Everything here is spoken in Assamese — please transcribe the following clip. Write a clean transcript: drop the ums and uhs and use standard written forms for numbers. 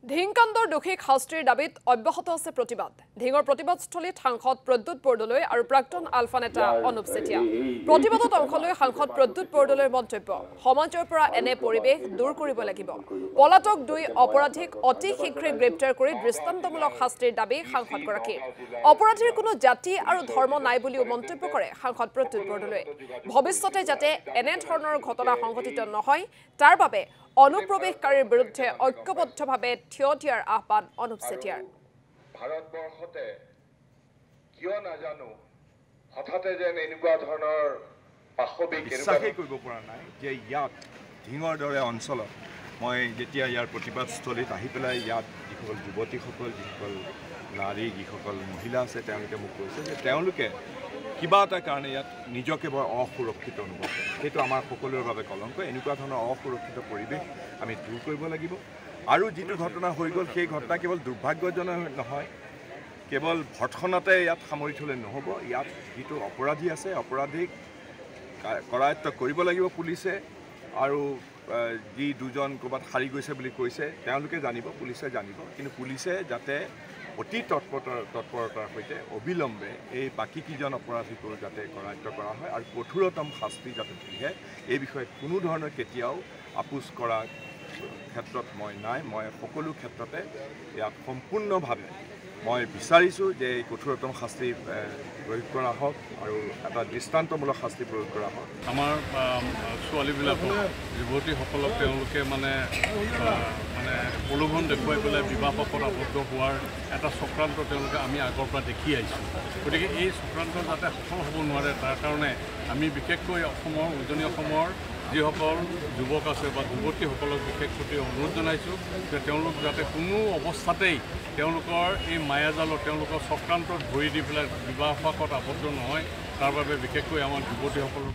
ধিংকাণ্ডৰ দোষীক শাস্তিৰ দাবীত অব্যাহত আছে প্ৰতিবাদ। ধিঙৰ প্ৰতিবাদস্থলীত সাংসদ প্ৰদ্যুৎ বৰদলৈ আৰু প্ৰাক্তন আলফা নেতা অনুপ চেতিয়া। প্ৰতিবাদত অংশ লৈ সাংসদ প্ৰদ্যুৎ বৰদলৈৰ মন্তব্য, সমাজৰ পৰা এনে পৰিৱেশ দূৰ কৰিব লাগিব। পলাতক দুই অপৰাধীক অতি শীঘ্ৰে গ্ৰেপ্তাৰ কৰি দৃষ্টান্তমূলক শাস্তিৰ দাবী সাংসদগৰাকীৰ। অপৰাধীৰ কোনো জাতি আৰু ধৰ্ম নাই বুলিও মন্তব্য কৰে সাংসদ প্ৰদ্যুৎ বৰদলৈ। ভৱিষ্যতে যাতে এনেধৰণৰ ঘটনা সংঘটিত নহয় তাৰ বাবে অনুপ্ৰৱেশকাৰীৰ বিৰুদ্ধে ঐক্যবদ্ধভাৱে থিয় দিয়াৰ আহ্বান অনুপ চেতিয়াৰ। ভাৰতবৰ্ষতে কিয় নাজানো হঠাতে যেন এনেকুৱা ধৰণৰ পাশবিক বিশ্বাসেই কৰিব পৰা নাই যে ইয়াত ধিঙৰ দৰে অঞ্চলত মই যেতিয়া ইয়াৰ প্ৰতিবাদস্থলীত আহি পেলাই ইয়াত যিসকল যুৱতীসকল, যিসকল নাৰী, যিসকল মহিলা আছে তেওঁলোকে মোক কৈছে যে তেওঁলোকে কিবা এটা কাৰণে ইয়াত নিজকে বৰ অসুৰক্ষিত অনুভৱ কৰে। সেইটো আমাৰ সকলোৰে বাবে কলংক। এনেকুৱা ধৰণৰ অসুৰক্ষিত পৰিৱেশ আমি দূৰ কৰিব লাগিব। আৰু যিটো ঘটনা হৈ গ'ল সেই ঘটনা কেৱল দুৰ্ভাগ্যজনক নহয়, কেৱল ভৎসনাতে ইয়াত সামৰি থ'লে নহ'ব। ইয়াত যিটো অপৰাধী আছে অপৰাধীক কৰায়ত্ব কৰিব লাগিব পুলিচে। আৰু যি দুজন ক'ৰবাত সাৰি গৈছে বুলি কৈছে তেওঁলোকে জানিব, পুলিচে জানিব, কিন্তু পুলিচে যাতে অতি তৎপৰতাৰ সৈতে অবিলম্বে এই বাকীকেইজন অপৰাধীকো যাতে কৰায়ত্ব কৰা হয় আৰু কঠোৰতম শাস্তি যাতে দিয়ে, এই বিষয়ে কোনো ধৰণৰ কেতিয়াও আপোচ কৰা ক্ষেত্ৰত মই নাই। মই সকলো ক্ষেত্ৰতে ইয়াত সম্পূৰ্ণভাৱে মই বিচাৰিছোঁ যে এই কঠোৰতম শাস্তি প্ৰয়োগ কৰা হওক আৰু এটা দৃষ্টান্তমূলক শাস্তি প্ৰয়োগ কৰা হওক। আমাৰ ছোৱালীবিলাকক, যুৱতীসকলক তেওঁলোকে মানে প্ৰলোভন দেখুৱাই পেলাই বিবাহপাশত আবদ্ধ হোৱাৰ এটা চক্ৰান্ত তেওঁলোকে আমি আগৰ পৰা দেখি আহিছোঁ। গতিকে এই চক্ৰান্ত যাতে সফল হ'ব নোৱাৰে তাৰ কাৰণে আমি বিশেষকৈ উজনি অসমৰ যিসকল যুৱক আছে বা যুৱতীসকলক বিশেষ প্ৰতি অনুৰোধ জনাইছোঁ যে তেওঁলোক যাতে কোনো অৱস্থাতেই তেওঁলোকৰ এই মায়াজালত, তেওঁলোকৰ চক্ৰান্তত ভৰি দি পেলাই বিবাহপাশত আবদ্ধ নহয়, তাৰ বাবে বিশেষকৈ আমাৰ যুৱতীসকলৰ